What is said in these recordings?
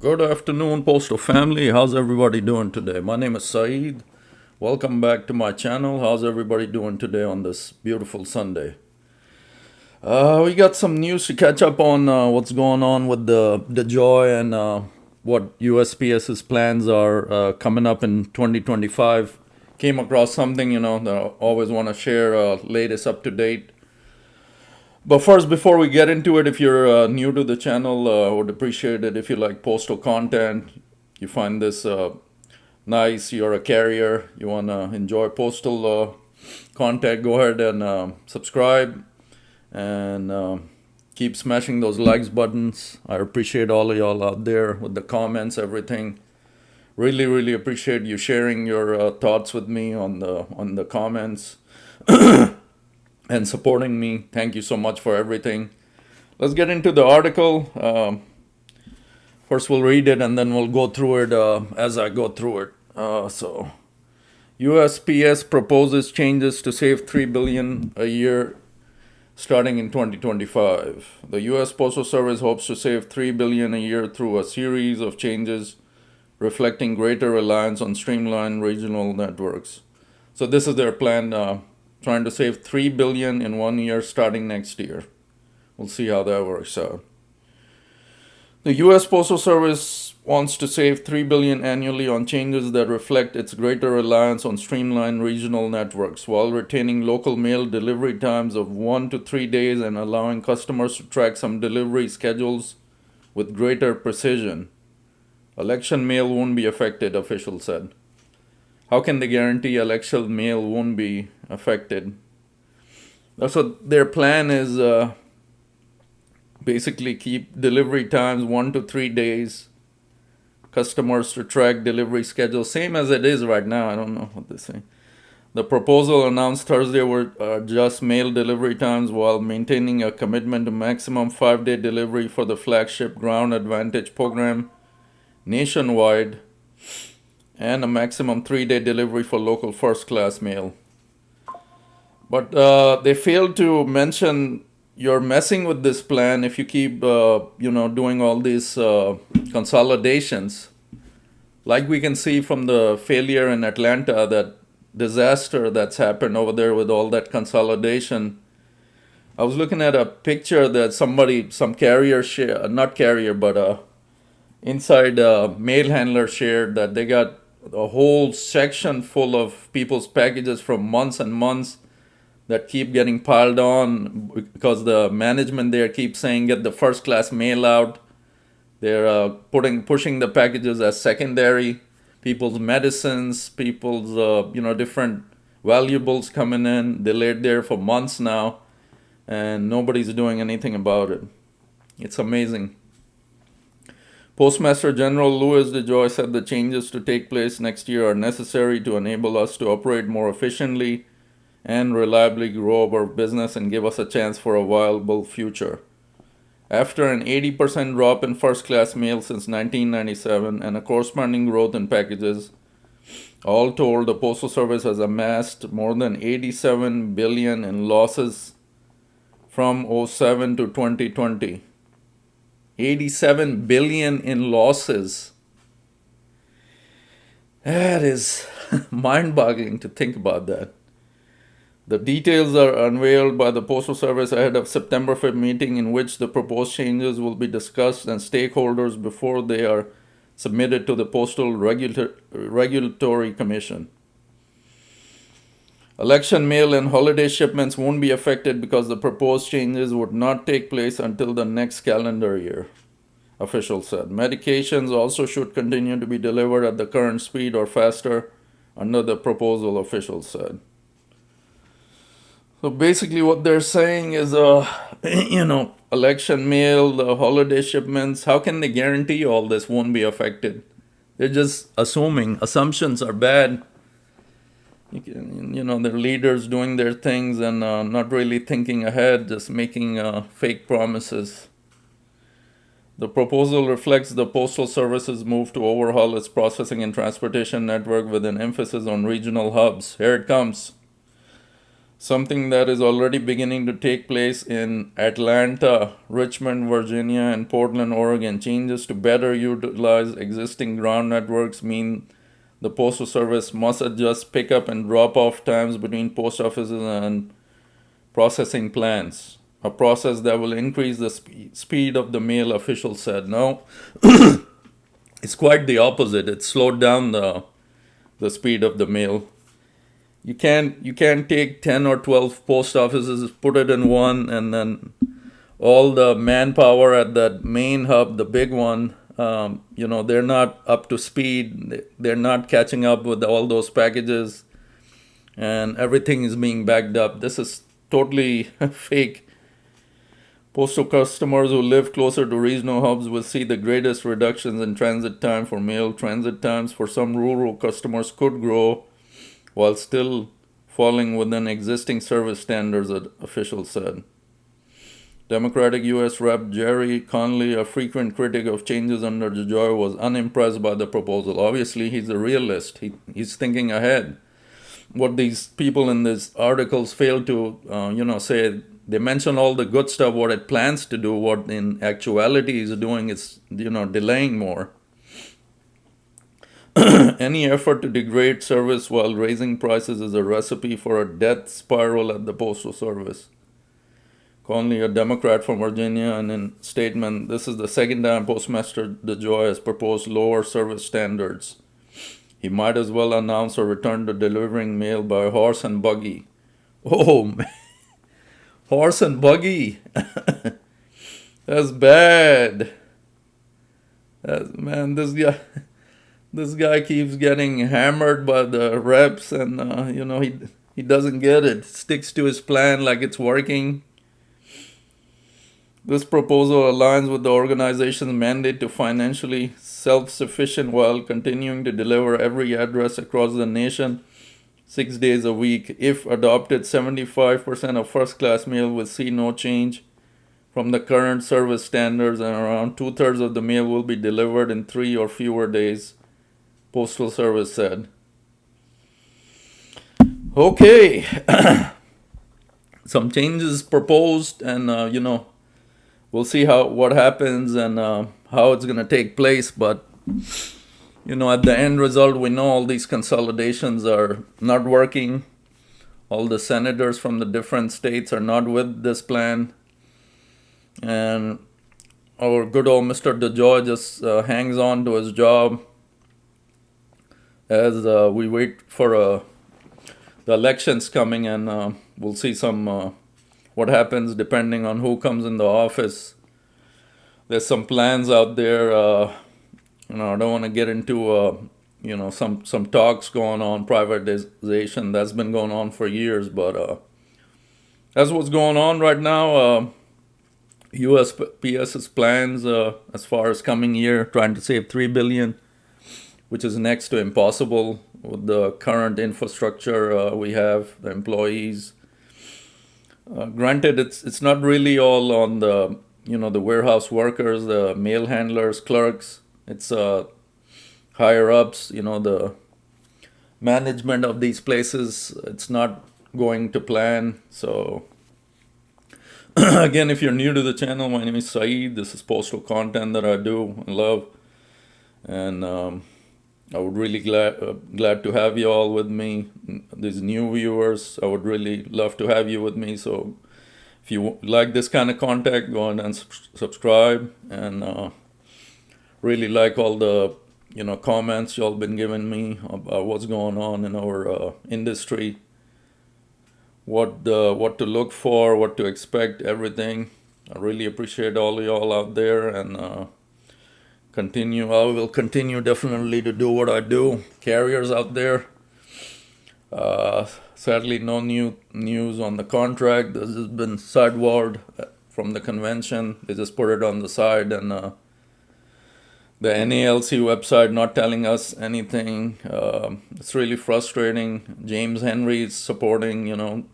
Good afternoon, Postal family. How's everybody doing today? My name is Saeed. Welcome back to my channel. How's everybody doing today on this beautiful Sunday? We got some news to catch up on what's going on with the DeJoy and what USPS's plans are coming up in 2025. Came across something, that I always want to share latest up to date. But first, before we get into it, if you're new to the channel, I would appreciate it if you like postal content. You find this nice, you're a carrier, you want to enjoy postal content, go ahead and subscribe and keep smashing those likes buttons. I appreciate all of y'all out there with the comments, everything. Really, really appreciate you sharing your thoughts with me on the comments. And supporting me. Thank you so much for everything. Let's get into the article. First, we'll read it and then we'll go through it as I go through it. So, USPS proposes changes to save $3 billion a year starting in 2025. The U.S. Postal Service hopes to save $3 billion a year through a series of changes reflecting greater reliance on streamlined regional networks. So this is their plan. Trying to save $3 billion in 1 year starting next year. We'll see how that works out. The U.S. Postal Service wants to save $3 billion annually on changes that reflect its greater reliance on streamlined regional networks while retaining local mail delivery times of 1 to 3 days and allowing customers to track some delivery schedules with greater precision. Election mail won't be affected, officials said. How can they guarantee election mail won't be affected? So their plan is basically keep delivery times 1 to 3 days. Customers to track delivery schedule, same as it is right now. I don't know what they say. The proposal announced Thursday would adjust mail delivery times while maintaining a commitment to maximum 5-day delivery for the flagship Ground Advantage program nationwide and a maximum 3-day delivery for local first-class mail. But they failed to mention you're messing with this plan if you keep, doing all these consolidations. Like we can see from the failure in Atlanta, that disaster that's happened over there with all that consolidation. I was looking at a picture that some carrier not carrier, but inside mail handler shared that they got a whole section full of people's packages from months and months that keep getting piled on because the management there keeps saying get the first class mail out. They're pushing the packages as secondary. People's medicines, people's different valuables coming in, delayed there for months now, and nobody's doing anything about it. It's amazing. Postmaster General Louis DeJoy said the changes to take place next year are necessary to enable us to operate more efficiently and reliably grow our business and give us a chance for a viable future. After an 80% drop in first-class mail since 1997 and a corresponding growth in packages, all told, the Postal Service has amassed more than $87 billion in losses from 2007 to 2020. 87 billion in losses. That is mind-boggling to think about that. The details are unveiled by the Postal Service ahead of September 5th meeting in which the proposed changes will be discussed and stakeholders before they are submitted to the Postal Regulatory Commission. Election mail and holiday shipments won't be affected because the proposed changes would not take place until the next calendar year, officials said. Medications also should continue to be delivered at the current speed or faster under the proposal, officials said. So basically what they're saying is, election mail, the holiday shipments, how can they guarantee all this won't be affected? They're just assuming. Assumptions are bad. Their leaders doing their things and not really thinking ahead, just making fake promises. The proposal reflects the Postal Service's move to overhaul its processing and transportation network with an emphasis on regional hubs. Here it comes. something that is already beginning to take place in Atlanta, Richmond, Virginia, and Portland, Oregon. Changes to better utilize existing ground networks mean the Postal Service must adjust pickup and drop off times between post offices and processing plants, a process that will increase the speed of the mail, officials said. No, it's quite the opposite. It slowed down the speed of the mail. You can't take 10 or 12 post offices, put it in one, and then all the manpower at that main hub, the big one, they're not up to speed. They're not catching up with all those packages, and everything is being backed up. This is totally fake. Postal customers who live closer to regional hubs will see the greatest reductions in transit time for mail. Transit times for some rural customers could grow while still falling within existing service standards, officials said. Democratic U.S. Rep. Jerry Conley, a frequent critic of changes under DeJoy, was unimpressed by the proposal. Obviously, he's a realist. He's thinking ahead. What these people in these articles fail to, say, they mention all the good stuff, what it plans to do, what in actuality is doing is, delaying more. Any effort to degrade service while raising prices is a recipe for a death spiral at the Postal Service. Conley, a Democrat from Virginia, and in a statement, this is the second time Postmaster DeJoy has proposed lower service standards. He might as well announce a return to delivering mail by horse and buggy. Oh, man. Horse and buggy. That's bad. Man, this guy keeps getting hammered by the reps, and he doesn't get it. Sticks to his plan like it's working. This proposal aligns with the organization's mandate to financially self-sufficient while continuing to deliver every address across the nation 6 days a week. If adopted, 75% of first-class mail will see no change from the current service standards, and around 2/3 of the mail will be delivered in 3 or fewer days, Postal Service said. Okay, some changes proposed, and we'll see what happens and how it's going to take place. But at the end result, we know all these consolidations are not working. All the senators from the different states are not with this plan, and our good old Mr. DeJoy just hangs on to his job as we wait for the elections coming, and we'll see what happens depending on who comes in the office. There's some plans out there. I don't want to get into some talks going on, privatization that's been going on for years, but that's what's going on right now. USPS's plans as far as coming year, trying to save $3 billion, which is next to impossible with the current infrastructure we have, the employees. Granted, it's not really all on the the warehouse workers, the mail handlers, clerks. It's higher ups, the management of these places. It's not going to plan. So again, if you're new to the channel, my name is Saeed. This is postal content that I do and love, and I would really glad to have you all with me. These new viewers, I would really love to have you with me. So if you like this kind of content, go on and subscribe, and really like all the comments y'all been giving me about what's going on in our industry, what to look for, what to expect, everything. I really appreciate all y'all out there, and I will continue definitely to do what I do. Carriers out there, sadly no new news on the contract. This has been sidewalled from the convention. They just put it on the side, and the NALC website not telling us anything. It's really frustrating. James Henry is supporting,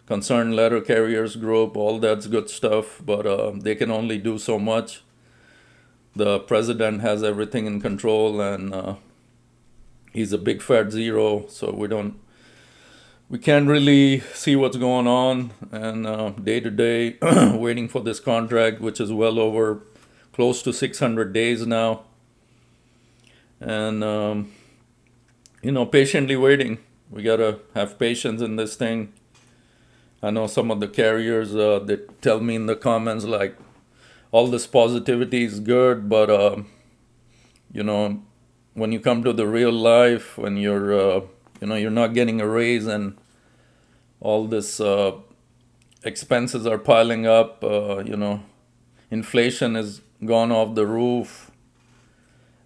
concerned letter carriers group. All that's good stuff, but they can only do so much. The president has everything in control, and he's a big fat zero. So we don't we can't really see what's going on, and day to day waiting for this contract, which is well over close to 600 days now, and patiently waiting. We gotta have patience in this thing. I know some of the carriers, they tell me in the comments like, all this positivity is good, but when you come to the real life, when you're not getting a raise and all this expenses are piling up, inflation has gone off the roof,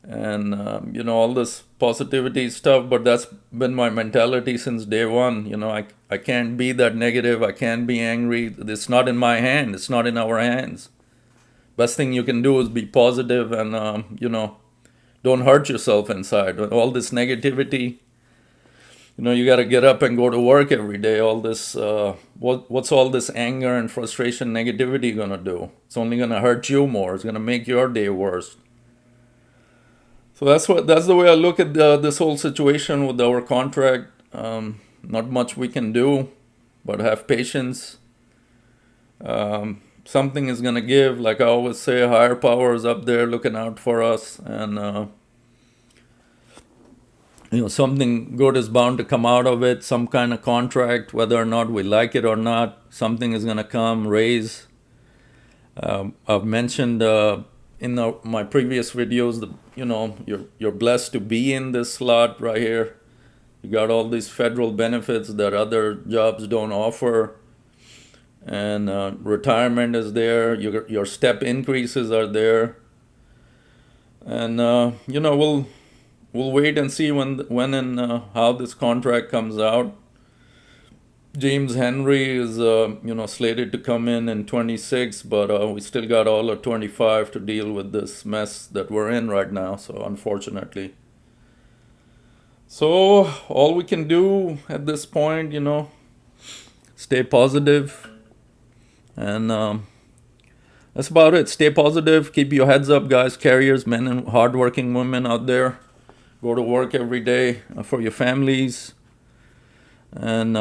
and all this positivity stuff. But that's been my mentality since day one. I can't be that negative. I can't be angry. It's not in my hand. It's not in our hands. Best thing you can do is be positive and don't hurt yourself inside. All this negativity, you got to get up and go to work every day. All this what's all this anger and frustration, negativity gonna do? It's only gonna hurt you more. It's gonna make your day worse. So that's the way I look at this whole situation with our contract. Not much we can do, but have patience. Something is going to give. Like I always say, higher power is up there looking out for us, and something good is bound to come out of it. Some kind of contract, whether or not we like it or not, something is going to come, raise. I've mentioned in my previous videos that you're blessed to be in this slot right here. You got all these federal benefits that other jobs don't offer. And retirement is there. Your step increases are there, and we'll wait and see when and how this contract comes out. James Henry is slated to come in 26, but we still got all of 25 to deal with this mess that we're in right now. So unfortunately, so all we can do at this point, stay positive. And that's about it. Stay positive. Keep your heads up, guys, carriers, men and hardworking women out there. Go to work every day for your families. And,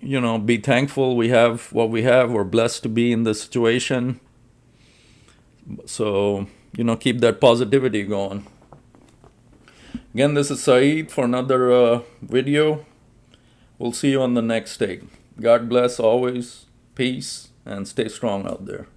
be thankful we have what we have. We're blessed to be in this situation. So, keep that positivity going. Again, this is Saeed for another video. We'll see you on the next take. God bless always. Peace, and stay strong out there.